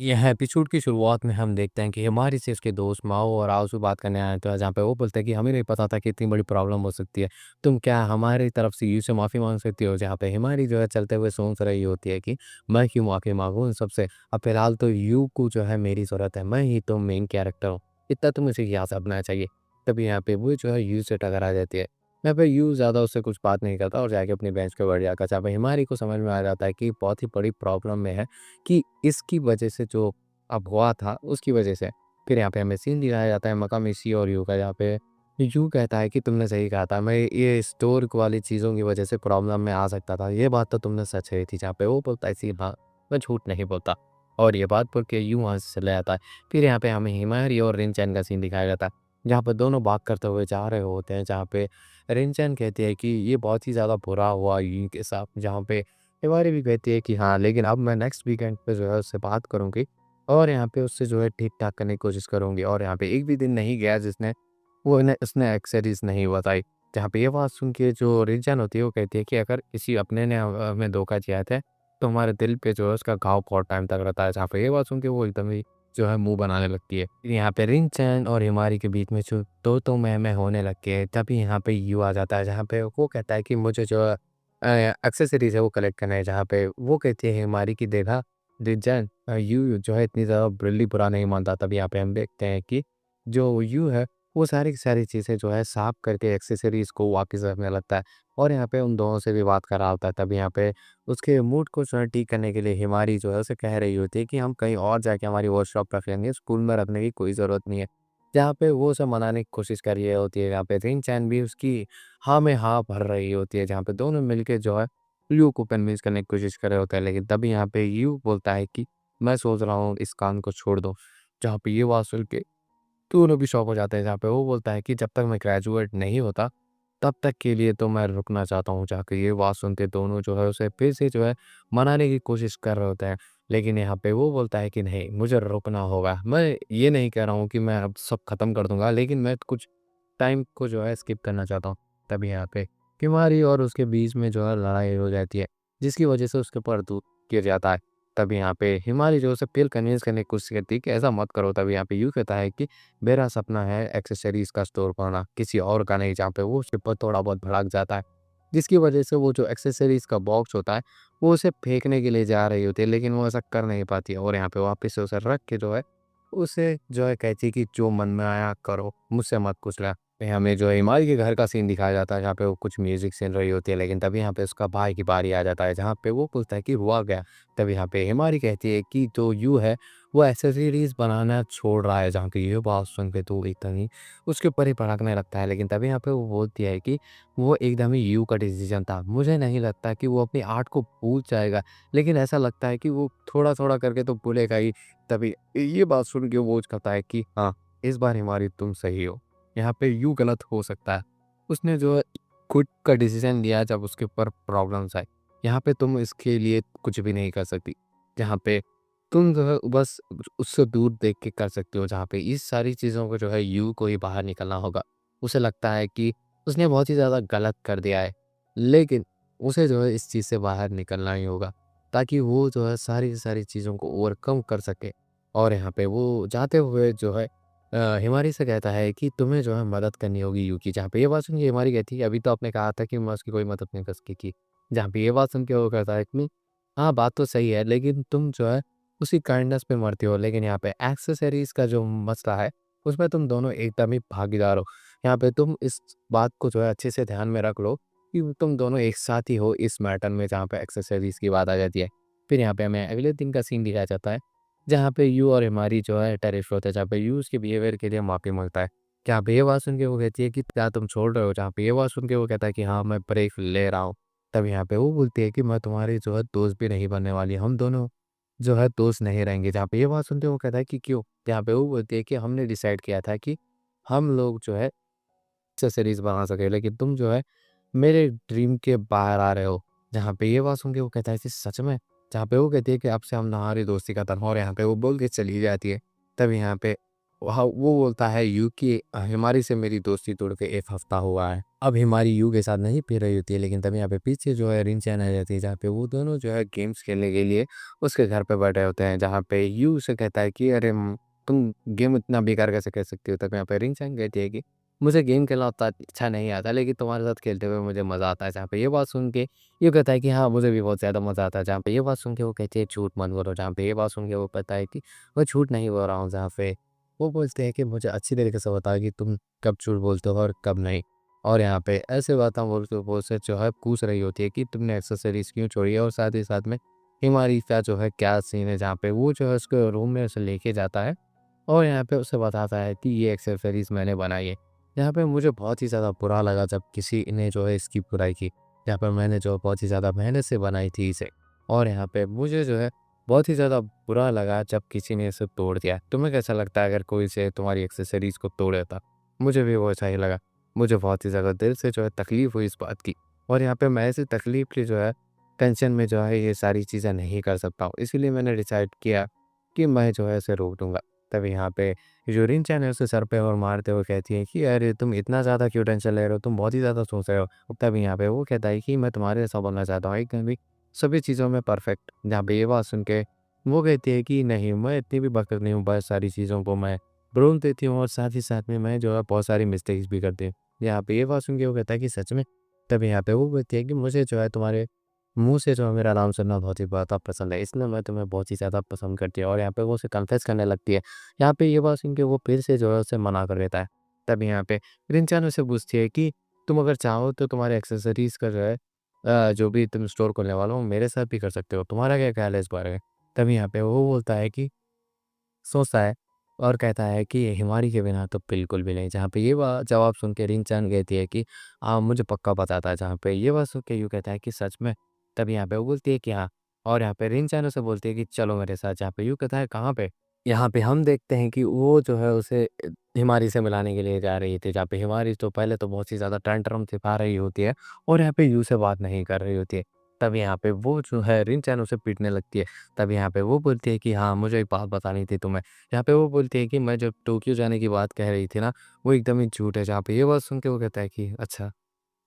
यह एपिसोड की शुरुआत में हम देखते हैं कि हिमारी से उसके दोस्त माओ और आउसू बात करने आए थे, जहाँ पे वो बोलते हैं कि हमें नहीं पता था कि इतनी बड़ी प्रॉब्लम हो सकती है। तुम क्या हमारी तरफ से यू से माफ़ी मांग सकती हो? जहाँ पे हिमारी जो है चलते हुए सोच रही होती है कि मैं क्यों माफ़ी मांगूँ इन सबसे। अब फिलहाल तो यू को जो है मेरी ज़रूरत है, मैं ही तो मेन कैरेक्टर हूँ, इतना तो मुझे याद रखना चाहिए। तभी यहाँ पे वो जो है यू से टकरा जाती है। यहाँ पे यू ज़्यादा उससे कुछ बात नहीं करता और जाके अपनी बेंच पे बैठ जाकर, जहाँ पे हिमारी को समझ में आ जाता है कि बहुत ही बड़ी प्रॉब्लम में है, कि इसकी वजह से जो अब हुआ था उसकी वजह से। फिर यहाँ पे हमें सीन दिखाया जाता है मकामी सी और यू का, जहाँ पे यू कहता है कि तुमने सही कहा था, मैं ये स्टोर वाली चीज़ों की वजह से प्रॉब्लम में आ सकता था, ये बात तो तुमने सच कही थी। जहाँ पे वो बोलता है सी, हाँ मैं झूठ नहीं बोलता। और ये बात बोल के यू वहाँ से चला जाता है। फिर यहाँ पे हमें हिमारी और रिनचैन का सीन दिखाया जाता है, जहाँ पर दोनों बात करते हुए जा रहे होते हैं, जहाँ पे रिनचैन कहती है कि ये बहुत ही ज़्यादा बुरा हुआ यू के साथ, जहाँ पे हिमारी भी कहती है कि हाँ लेकिन अब मैं नेक्स्ट वीकेंड पे जो है उससे बात करूँगी और यहाँ पे उससे जो है ठीक-ठाक करने की कोशिश करूँगी। और यहाँ पे एक भी दिन नहीं गया जिसने वो इन्हें उसने एक्सेसरीज़ नहीं बताई। जहाँ पे ये बात सुन के जो रिंचैन होती है वो कहती है कि अगर किसी अपने ने हमें धोखा दिया था, तो हमारे दिल पे जो है उसका घाव बहुत टाइम तक रहता है। जहाँ पे ये बात सुन के वो एकदम ही जो है मुँह बनाने लगती है। फिर यहाँ पे रिंचैन और हिमारी के बीच में जो तो मैं होने लगती है, तभी यहाँ पे यू आ जाता है, जहाँ पे वो कहता है कि मुझे जो है एक्सेसरीज़ है वो कलेक्ट करना है। जहाँ पे वो कहती है हिमारी कि देखा रिंचैन, यू जो है इतनी ज़्यादा बिल्ली बुरा नहीं मानता। तब यहाँ पे हम देखते हैं कि जो यू है वो सारी की सारी चीज़ें जो है साफ़ करके एक्सेसरीज़ को वापस रखने लगता है और यहाँ पे उन दोनों से भी बात कर रहा होता है। तब यहाँ पे उसके मूड को जो है ठीक करने के लिए हिमारी जो है उसे कह रही होती है कि हम कहीं और जाके हमारी वर्कशॉप रख लेंगे, स्कूल में रखने की कोई ज़रूरत नहीं है। जहाँ पे वो उसे मनाने की कोशिश कर रही होती है, यहाँ पे रिन-चैन भी उसकी हाँ में हाँ भर रही होती है, जहाँ पे दोनों मिलके जो है यू को कन्विंस करने की कोशिश कर रहे होते हैं। लेकिन तभी यहाँ पे यू बोलता है कि मैं सोच रहा हूँ इस काम को छोड़ दो। जहाँ पे ये बात सुन के दोनों भी शॉक हो जाते हैं, जहाँ पे वो बोलता है कि जब तक मैं ग्रेजुएट नहीं होता, तब तक के लिए तो मैं रुकना चाहता हूँ। जाके ये बात सुनते दोनों जो है उसे फिर से जो है मनाने की कोशिश कर रहे होते हैं। लेकिन यहाँ पे वो बोलता है कि नहीं, मुझे रुकना होगा। मैं ये नहीं कह रहा हूँ कि मैं अब सब खत्म कर दूँगा, लेकिन मैं कुछ टाइम को जो है स्किप करना चाहता हूँ। तभी यहाँ पे किमारी और उसके बीच में जो है लड़ाई हो जाती है, जिसकी वजह से उसके ऊपर दूध गिर जाता है। तभी यहाँ पे हिमारी जो है उसे फिर कन्विंस करने की कोशिश करती है कि ऐसा मत करो। तभी यहाँ पे यूँ कहता है कि मेरा सपना है एक्सेसरीज़ का स्टोर खोलना, किसी और का नहीं। जहाँ पे वो उसके ऊपर थोड़ा बहुत भड़क जाता है, जिसकी वजह से वो जो एक्सेसरीज़ का बॉक्स होता है, वो उसे फेंकने के लिए जा रही होती है, लेकिन वो ऐसा कर नहीं पाती है। और यहाँ पे वापस से उसे रख के जो है, उसे जो है कहती है कि जो मन में आया करो, मुझसे मत पूछना। फिर हमें जो है हिमालय के घर का सीन दिखाया जाता है, जहाँ पे वो कुछ म्यूज़िक सुन रही होती है, लेकिन तभी यहाँ पे उसका भाई की बारी आ जाता है, जहाँ पे वो पूछता है कि हुआ क्या? तभी यहाँ पे हिमारी कहती है कि जो यू है, वो एक्सेसरीज़ बनाना छोड़ रहा है। जहाँ की ये बात सुन के तो एकदम ही उसके ऊपर ही भड़कने लगता है, लेकिन तभी यहाँ पे वो बोलती है कि वो एकदम ही यू का डिसीज़न था। मुझे नहीं लगता कि वो अपनी आर्ट को भूल जाएगा, लेकिन ऐसा लगता है कि वो थोड़ा-थोड़ा करके तो भूलेगा ही। तभी ये बात सुन के वो कहता है कि हाँ, इस बार हिमारी तुम सही हो। यहाँ पे यूँ गलत हो सकता है। उसने जो है खुद का डिसीज़न लिया जब उसके ऊपर प्रॉब्लम्स आई। यहाँ पे तुम इसके लिए कुछ भी नहीं कर सकती। जहाँ पे तुम जो है बस उससे दूर देख के कर सकते हो, जहाँ पे इस सारी चीज़ों को जो है यू को ही बाहर निकलना होगा। उसे लगता है कि उसने बहुत ही ज़्यादा गलत कर दिया है, लेकिन उसे जो है इस चीज़ से बाहर निकलना ही होगा, ताकि वो जो है सारी की सारी चीज़ों को ओवरकम कर सके। और यहाँ पे वो जाते हुए जो है हिमारी से कहता है कि तुम्हें जो है मदद करनी होगी यू की। जहाँ पे ये बात सुन के हिमारी कहती है अभी तो आपने कहा था कि मैं उसकी कोई मदद नहीं कर सकेगी। जहाँ पे ये बात सुन के वो कहता है कि हाँ, बात तो सही है, लेकिन तुम जो है उसी काइंडनेस पे मरती हो। लेकिन यहाँ पे एक्सेसरीज़ का जो मसला है, उसमें तुम दोनों एकदम ही भागीदार हो। यहाँ पे तुम इस बात को जो है अच्छे से ध्यान में रख लो कि तुम दोनों एक साथ ही हो इस मैटर में, जहाँ पे एक्सेसरीज़ की बात आ जाती है। फिर यहाँ पे हमें अगले दिन का सीन दिखाया जाता है, जहाँ पे यू और हिमारी जो है टेरेस पे होते हैं, जहाँ पे यू उसके बिहेवियर के लिए माफ़ी माँगता है। जहाँ पे ये बात सुन के वो कहती है कि क्या तुम छोड़ रहे हो? जहाँ पे ये बात सुन के वो कहता है कि हाँ, मैं ब्रेक ले रहा हूँ। तब यहाँ पे वो बोलती है कि मैं तुम्हारी जो है दोस्त भी नहीं बनने वाली, हम दोनों जो है दोस्त नहीं रहेंगे। जहाँ पे ये बात सुनते वो कहता है कि क्यों? जहाँ पे वो बोलती है कि हमने डिसाइड किया था कि हम लोग जो है एक्सेसरीज़ बना सकें, लेकिन तुम जो है मेरे ड्रीम के बाहर आ रहे हो। जहाँ पे ये बात सुन के वो कहता है कि सच में? जहाँ पे वो कहती है कि अब से हम हमारी दोस्ती खत्म, और यहाँ पे वो बोल के चली जाती है। तब यहाँ पे वहाँ वो बोलता है यू कि हिमारी से मेरी दोस्ती तोड़ के 1 हफ्ता हुआ है। अब हिमारी यू के साथ नहीं पी रही होती है, लेकिन तभी यहाँ पे पीछे जो है रिंचैन आ जाती है, जहाँ पे वो दोनों जो है गेम्स खेलने के लिए उसके घर पे बैठे होते हैं, जहाँ पे यू उसे कहता है कि अरे तुम गेम इतना बेकार कैसे खेल सकती हो? तब यहाँ पे रिंचैन कहती है कि मुझे गेम खेलना उतना अच्छा नहीं आता, लेकिन तुम्हारे साथ खेलते हुए मुझे मज़ा आता है। जहाँ पे ये बात सुन के ये कहता है कि हाँ, मुझे भी बहुत ज़्यादा मज़ा आता है। जहाँ पे ये बात सुन के वो कहती है झूठ मत बोलो, जहाँ पे ये बात सुन के वो कहता है कि मैं झूठ नहीं बोल रहा हूँ। जहाँ पे वो बोलते हैं कि मुझे अच्छी तरीके से बताओ कि तुम कब झूठ बोलते हो और कब नहीं। और यहाँ पे ऐसे बातें बोल के वो से जो है पूछ रही होती है कि तुमने एक्सेसरीज़ क्यों छोड़ी है, और साथ ही साथ में हिमारी का जो है क्या सीन है, जहाँ पे वो जो है उसको रूम में उसे लेके जाता है और यहाँ पे उसे बताता है कि ये एक्सेसरीज़ मैंने बनाई है। यहाँ पे मुझे बहुत ही ज़्यादा बुरा लगा जब किसी ने जो है इसकी बुराई की। यहाँ पर मैंने जो बहुत ही ज़्यादा मेहनत से बनाई थी इसे, और यहाँ पे मुझे जो है बहुत ही ज़्यादा बुरा लगा जब किसी ने इसे तोड़ दिया। तुम्हें कैसा लगता है अगर कोई से तुम्हारी एक्सेसरीज़ को तोड़ देता? मुझे भी वो ऐसा ही लगा। मुझे बहुत ही ज़्यादा दिल से जो है तकलीफ़ हुई इस बात की, और यहाँ पे मैं ऐसी तकलीफ़ की जो है टेंशन में जो है ये सारी चीज़ें नहीं कर सकता हूँ। इसीलिए मैंने डिसाइड किया कि मैं जो है इसे रोक दूँगा। तभी यहाँ पे जो रिंचैन है उसे सर पे और मारते हुए कहती है कि अरे तुम इतना ज़्यादा क्यों टेंशन ले रहे हो? तुम बहुत ही ज़्यादा सोच रहे हो। तभी यहाँ पे वो कहता है कि मैं तुम्हारे जैसा बनना चाहता हूँ, एकदम भी सभी चीज़ों में परफेक्ट। जहाँ पे ये बात सुन के वो कहती है कि नहीं, मैं इतनी भी परफेक्ट नहीं हूँ, बहुत सारी चीज़ों को मैं भूल देती हूँ और साथ ही साथ में मैं जो है बहुत सारी मिस्टेक्स भी करती हूँ। यहाँ पे ये बात सुन के वो कहता है कि सच में? तभी यहाँ पे वो कहती है कि मुझे जो है तुम्हारे मुँह से जो है मेरा नाम सुनना बहुत ही ज़्यादा पसंद है, इसलिए मैं तुम्हें बहुत ही ज़्यादा पसंद करती हूँ, और यहाँ पे वो उसे कन्फेस करने लगती है। यहाँ पे ये बात सुन के वो फिर से जो है उसे मना कर देता है। तभी यहाँ पे रिंचान उससे पूछती है कि तुम अगर चाहो तो तुम्हारे एक्सेसरीज़ का जो है जो भी तुम स्टोर खोलने वाले हो मेरे साथ भी कर सकते हो। तुम्हारा क्या ख़्याल है इस बारे में? तभी यहाँ पे वो बोलता है कि सोचता है और कहता है कि हिमारी के बिना तो बिल्कुल भी नहीं। जहाँ पे ये जवाब सुन के रिंचान कहती है कि हाँ, मुझे पक्का पता था। जहाँ पे ये बात सुन के यूँ कहता है कि सच में? तब यहाँ पे वो बोलती है कि हाँ, और यहाँ पे रिंचान उसे बोलती है कि चलो मेरे साथ। जहाँ पे यूँ कहता है कहाँ पे? यहाँ पे हम देखते हैं कि वो जो है उसे हिमारी से मिलाने के लिए जा रही थी। जहाँ पे हिमारी तो पहले तो बहुत ही ज़्यादा टैंट्रम दिखा रही होती है और यहाँ पे यूँ से बात नहीं कर रही होती है। तब यहाँ पे वो जो है रिंचान उसे पीटने लगती है। तब यहाँ पे वो बोलती है कि हाँ, मुझे एक बात बतानी थी तुम्हें। यहाँ पे वो बोलती है कि मैं जब टोक्यो जाने की बात कह रही थी ना, वो एकदम ही झूठ है। जहाँ पे ये बात सुन के वो कहता है कि अच्छा,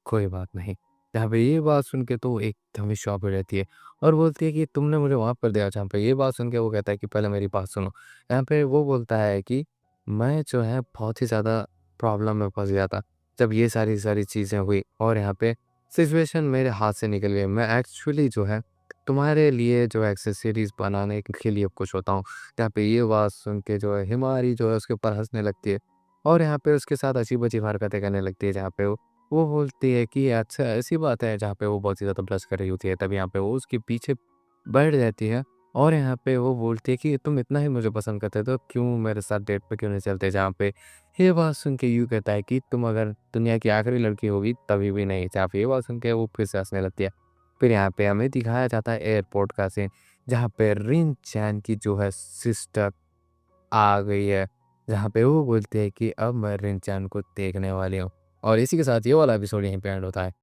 कोई बात नहीं। जहाँ पे ये बात सुन के तो वो एकदम ही शॉक हो जाती है और बोलती है कि तुमने मुझे माफ़ कर दिया। जहाँ पे ये बात सुन के वो कहता है कि पहले मेरी बात सुनो। यहाँ पे वो बोलता है कि मैं जो है बहुत ही ज़्यादा प्रॉब्लम में फँस गया था, जब ये सारी चीज़ें हुई और यहाँ पे सिचुएशन मेरे हाथ से निकल गई। मैं एक्चुअली जो है तुम्हारे लिए जो एक्सेसरीज़ बनाने के लिए खुश होता हूँ। यहाँ पे ये बात सुन के जो है हिमारी जो है उसके ऊपर हँसने लगती है और यहाँ पे उसके साथ अजीब-अजीब हरकतें करने लगती है। जहाँ पे वो बोलती है कि अच्छा ऐसी बात है, जहाँ पे वो बहुत ही ज़्यादा ब्लश कर रही होती है। तब यहाँ पे वो उसके पीछे बैठ जाती है और यहाँ पे वो बोलती है कि तुम इतना ही मुझे पसंद करते हो तो क्यों मेरे साथ डेट पे क्यों नहीं चलते? जहाँ पे ये बात सुन के यूँ कहता है कि तुम अगर दुनिया की आखिरी लड़की होगी तभी भी नहीं। जहाँ पे ये बात सुन के वो फिर से हँसने लगती है। फिर यहाँ पे हमें दिखाया जाता है एयरपोर्ट का सीन, जहाँ पे रिन चैन की जो है सिस्टर आ गई है। जहाँ पे वो बोलती है कि अब मैं रिन चैन को देखने वाली हूँ। और इसी के साथ ये वाला एपिसोड यहीं पे एंड होता है।